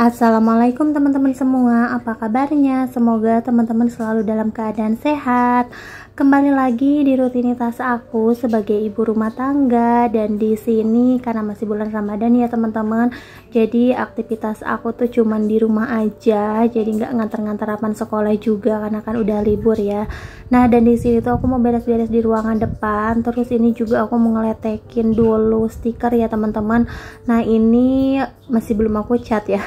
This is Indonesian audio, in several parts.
Assalamualaikum teman-teman semua, apa kabarnya? Semoga teman-teman selalu dalam keadaan sehat. Kembali lagi di rutinitas aku sebagai ibu rumah tangga, dan di sini karena masih bulan Ramadan ya teman-teman. Jadi aktivitas aku tuh cuman di rumah aja, jadi nggak nganter-nganter rapan sekolah juga karena kan udah libur ya. Nah, dan di sini tuh aku mau beres-beres di ruangan depan. Terus ini juga aku mau ngeletekin dulu stiker ya teman-teman. Nah, ini masih belum aku cat ya.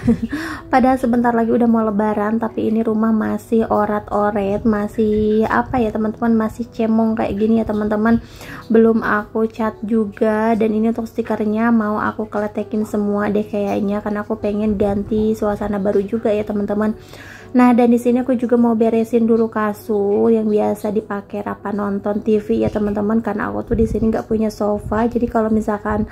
Padahal sebentar lagi udah mau lebaran, tapi ini rumah masih orat-oret, masih apa ya teman-teman, masih cemong kayak gini ya teman-teman. Belum aku cat juga, dan ini untuk stikernya mau aku keletekin semua deh kayaknya, karena aku pengen ganti suasana baru juga ya teman-teman. Nah, dan di sini aku juga mau beresin dulu kasur yang biasa dipakai rapat nonton TV ya teman-teman, karena aku tuh di sini nggak punya sofa. Jadi kalau misalkan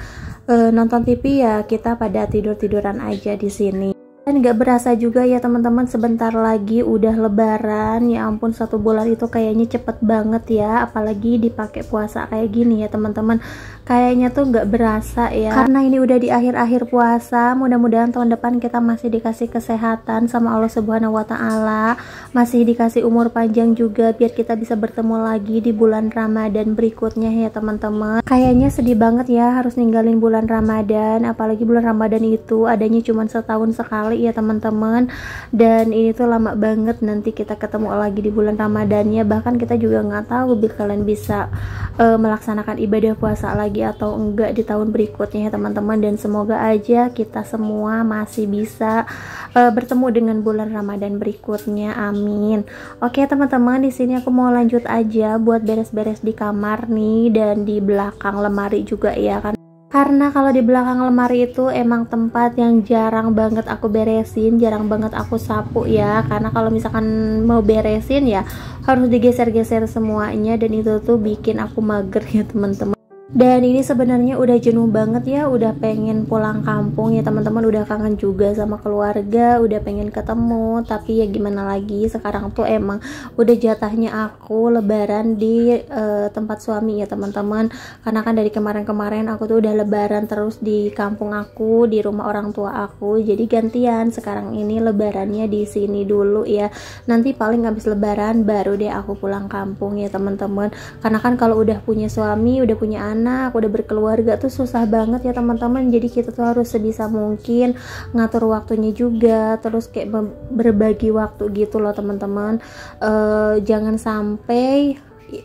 nonton TV ya kita pada tidur-tiduran aja di sini. Dan gak berasa juga ya teman-teman, sebentar lagi udah lebaran. Ya ampun, 1 bulan itu kayaknya cepet banget ya, apalagi dipakai puasa kayak gini ya teman-teman. Kayaknya tuh gak berasa ya, karena ini udah di akhir-akhir puasa. Mudah-mudahan tahun depan kita masih dikasih kesehatan sama Allah Subhanahu wa Ta'ala, masih dikasih umur panjang juga, biar kita bisa bertemu lagi di bulan Ramadan berikutnya ya teman-teman. Kayaknya sedih banget ya harus ninggalin bulan Ramadan, apalagi bulan Ramadan itu adanya cuma setahun sekali ya teman-teman. Dan ini tuh lama banget nanti kita ketemu lagi di bulan Ramadannya. Bahkan kita juga nggak tahu biar kalian bisa melaksanakan ibadah puasa lagi atau enggak di tahun berikutnya ya teman-teman. Dan semoga aja kita semua masih bisa bertemu dengan bulan Ramadan berikutnya, amin. Oke teman-teman, di sini aku mau lanjut aja buat beres-beres di kamar nih, dan di belakang lemari juga ya kan. Karena kalau di belakang lemari itu emang tempat yang jarang banget aku beresin, jarang banget aku sapu ya. Karena kalau misalkan mau beresin ya harus digeser-geser semuanya, dan itu tuh bikin aku mager ya teman-teman. Dan ini sebenarnya udah jenuh banget ya, udah pengen pulang kampung ya teman-teman, udah kangen juga sama keluarga, udah pengen ketemu. Tapi ya gimana lagi, sekarang tuh emang udah jatahnya aku lebaran di tempat suami ya teman-teman. Karena kan dari kemarin-kemarin aku tuh udah lebaran terus di kampung aku, di rumah orang tua aku. Jadi gantian, sekarang ini lebarannya di sini dulu ya. Nanti paling habis lebaran baru deh aku pulang kampung ya teman-teman. Karena kan kalau udah punya suami, udah punya anak, udah berkeluarga tuh susah banget ya teman-teman. Jadi kita tuh harus sebisa mungkin ngatur waktunya juga, terus kayak berbagi waktu gitu loh teman-teman. Jangan sampai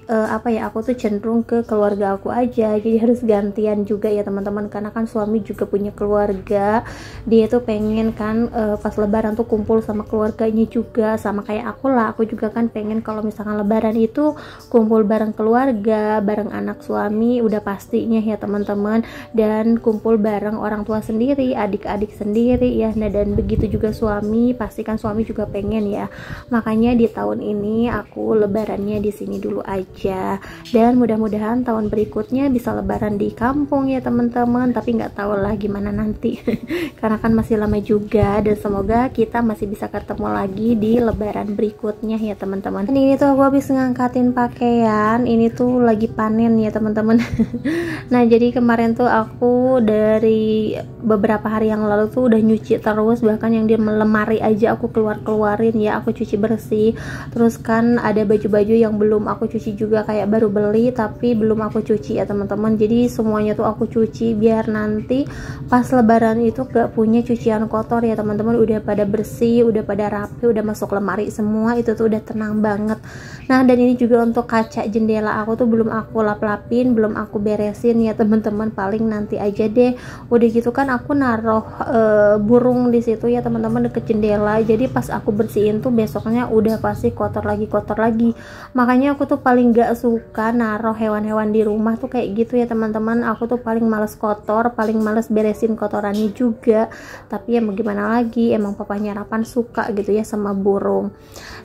apa ya, aku tuh cenderung ke keluarga aku aja, jadi harus gantian juga ya teman-teman. Karena kan suami juga punya keluarga, dia tuh pengen kan pas lebaran tuh kumpul sama keluarganya juga, sama kayak aku lah. Aku juga kan pengen kalau misalkan lebaran itu kumpul bareng keluarga, bareng anak suami udah pastinya ya teman-teman, dan kumpul bareng orang tua sendiri, adik-adik sendiri ya. Nah, dan begitu juga suami, pastikan suami juga pengen ya. Makanya di tahun ini aku lebarannya di sini dulu aja, dan mudah-mudahan tahun berikutnya bisa lebaran di kampung ya teman-teman. Tapi nggak tahu lah gimana nanti karena kan masih lama juga, dan semoga kita masih bisa ketemu lagi di lebaran berikutnya ya teman-teman. Ini tuh aku habis ngangkatin pakaian, ini tuh lagi panen ya teman-teman. Nah, jadi kemarin tuh aku dari beberapa hari yang lalu tuh udah nyuci terus, bahkan yang di lemari aja aku keluarin ya, aku cuci bersih. Terus kan ada baju-baju yang belum aku cuci juga, kayak baru beli tapi belum aku cuci ya teman-teman. Jadi semuanya tuh aku cuci biar nanti pas lebaran itu gak punya cucian kotor ya teman-teman. Udah pada bersih, udah pada rapi, udah masuk lemari semua, itu tuh udah tenang banget. Nah, dan ini juga untuk kaca jendela aku tuh belum aku lap-lapin, belum aku beresin ya teman-teman, paling nanti aja deh. Udah gitu kan aku naruh burung di situ ya teman-teman, deket jendela. Jadi pas aku bersihin tuh besoknya udah pasti kotor lagi. Makanya aku tuh paling gak suka naruh hewan-hewan di rumah tuh kayak gitu ya teman-teman. Aku tuh paling males kotor, paling males beresin kotorannya juga. Tapi ya mau gimana lagi, emang papahnya Rapan suka gitu ya sama burung.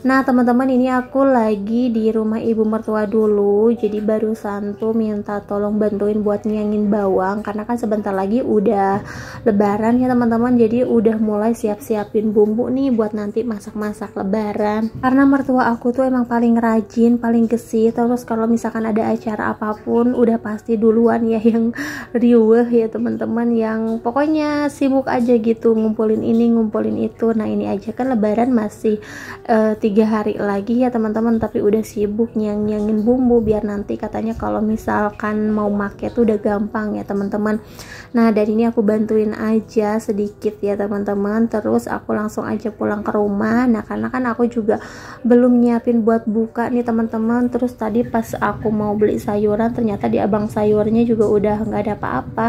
Nah teman-teman, ini aku lagi di rumah ibu mertua dulu, jadi barusan tuh minta tolong bantuin buat nyiangin bawang karena kan sebentar lagi udah lebaran ya teman-teman. Jadi udah mulai siap-siapin bumbu nih buat nanti masak-masak lebaran. Karena mertua aku tuh emang paling rajin, paling gesit, terus kalau misalkan ada acara apapun udah pasti duluan ya yang riuh ya teman-teman, yang pokoknya sibuk aja gitu ngumpulin ini ngumpulin itu. Nah ini aja kan lebaran masih 3 hari lagi ya teman-teman, tapi udah sibuk nyangin bumbu biar nanti katanya kalau misalkan mau make tuh udah gampang ya teman-teman. Nah dari ini aku bantuin aja sedikit ya teman-teman, terus aku langsung aja pulang ke rumah. Nah karena kan aku juga belum nyiapin buat buka nih teman-teman, terus tadi pas aku mau beli sayuran ternyata di abang sayurnya juga udah nggak ada apa-apa.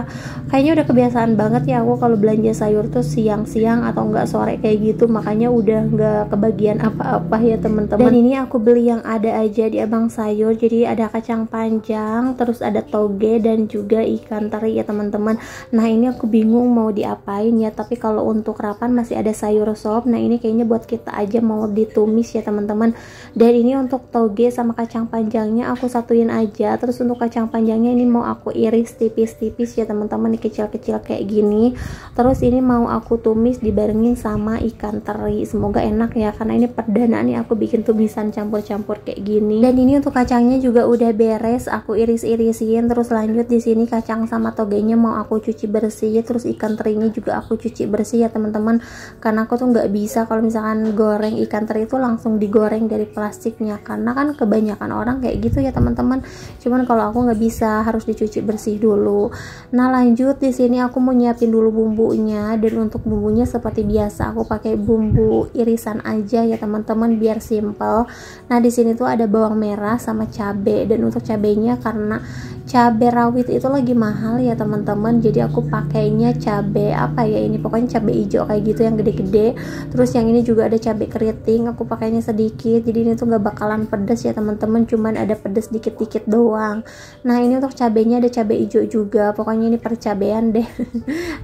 Kayaknya udah kebiasaan banget ya aku kalau belanja sayur tuh siang-siang atau enggak sore kayak gitu, makanya udah nggak kebagian apa-apa ya teman-teman. Dan ini aku beli yang ada aja di abang sayur, jadi ada kacang panjang, terus ada toge dan juga ikan teri ya teman-teman. Nah ini aku bingung mau diapain ya, tapi kalau untuk Rapan masih ada sayur sop. Nah ini kayaknya buat kita aja mau ditumis ya teman-teman. Dan ini untuk toge sama kacang panjangnya aku satuin aja, terus untuk kacang panjangnya ini mau aku iris tipis-tipis ya teman-teman, kecil-kecil kayak gini. Terus ini mau aku tumis dibarengin sama ikan teri, semoga enak ya karena ini perdana nih aku bikin tumisan campur-campur kayak gini. Dan ini untuk kacangnya juga udah beres, aku iris-irisin. Terus lanjut di sini kacang sama togenya mau aku cuci bersih, terus ikan terinya juga aku cuci bersih ya teman-teman, karena aku tuh nggak bisa kalau misalkan goreng ikan teri itu langsung digoreng dari plastiknya, karena kan kebanyakan orang kayak gitu ya teman-teman. Cuman kalau aku nggak bisa, harus dicuci bersih dulu. Nah lanjut di sini aku mau nyiapin dulu bumbunya, dan untuk bumbunya seperti biasa aku pakai bumbu irisan aja ya teman-teman biar simple. Nah di sini tuh ada bawang merah sama cabai, dan untuk cabainya karena cabai rawit itu lagi mahal ya teman-teman, jadi aku pakainya cabai apa ya ini, pokoknya cabai hijau kayak gitu yang gede-gede. Terus yang ini juga ada cabai keriting, aku pakainya sedikit, jadi ini tuh gak bakalan pedes ya teman-teman, cuman ada pedes dikit-dikit doang. Nah ini untuk cabainya ada cabai hijau juga, pokoknya ini percabean deh.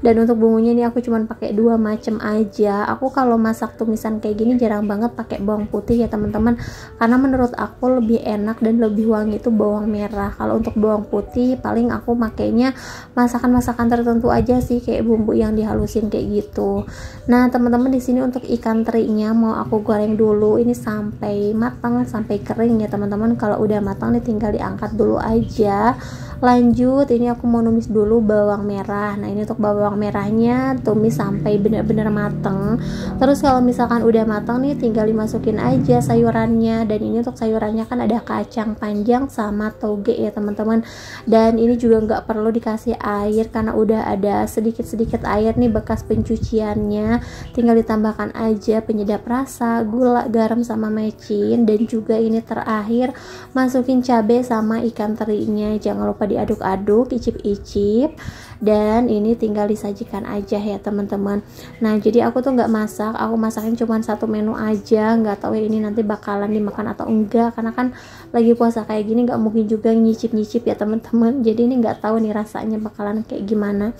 Dan untuk bumbunya ini aku cuman pakai 2 macam aja. Aku kalau masak tumisan kayak gini jarang banget pakai bawang putih ya teman-teman, karena menurut aku lebih enak dan lebih wangi itu bawang merah. Kalau untuk bawang putih paling aku makainya masakan-masakan tertentu aja sih, kayak bumbu yang dihalusin kayak gitu. Nah teman-teman di sini untuk ikan terinya mau aku goreng dulu ini sampai matang, sampai kering ya teman-teman. Kalau udah matang nih tinggal diangkat dulu aja. Lanjut ini aku mau numis dulu bawang merah. Nah ini untuk bawang merahnya tumis sampai benar-benar mateng. Terus kalau misalkan udah matang nih tinggal dimasukin aja sayurannya. Dan ini untuk sayurannya kan ada kacang panjang sama toge ya teman-teman. Dan ini juga nggak perlu dikasih air karena udah ada sedikit-sedikit air nih bekas pencuciannya. Tinggal ditambahkan aja penyedap rasa, gula, garam sama mecin. Dan juga ini terakhir masukin cabai sama ikan terinya. Jangan lupa diaduk-aduk, icip-icip, dan ini tinggal disajikan aja ya teman-teman. Nah jadi aku tuh nggak masak, aku masakin cuma 1 menu aja, nggak tahu ya ini nanti bakalan dimakan atau enggak, karena kan lagi puasa kayak gini nggak mungkin juga nyicip-nyicip ya teman-teman. Jadi ini nggak tahu nih rasanya bakalan kayak gimana.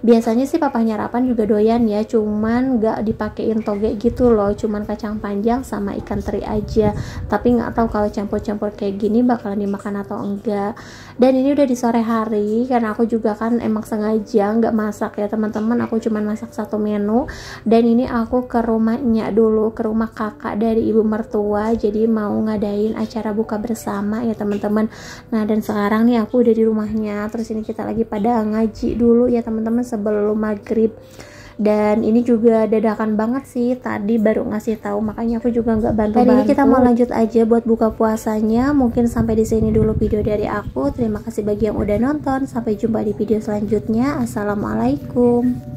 Biasanya sih papahnya Rapan juga doyan ya, cuman nggak dipakein toge gitu loh, cuman kacang panjang sama ikan teri aja. Tapi nggak tahu kalau campur-campur kayak gini bakalan dimakan atau enggak. Dan ini udah di sore hari, karena aku juga kan emang sengaja nggak masak ya teman-teman, aku cuman masak 1 menu. Dan ini aku ke rumahnya dulu, ke rumah kakak dari ibu mertua, jadi mau ngadain acara buka bersama ya teman-teman. Nah dan sekarang nih aku udah di rumahnya, terus ini kita lagi pada ngaji dulu ya teman-teman sebelum maghrib. Dan ini juga dadakan banget sih, tadi baru ngasih tahu, makanya aku juga nggak bantu-bantu. Dan ini kita mau lanjut aja buat buka puasanya. Mungkin sampai di sini dulu video dari aku. Terima kasih bagi yang udah nonton. Sampai jumpa di video selanjutnya. Assalamualaikum.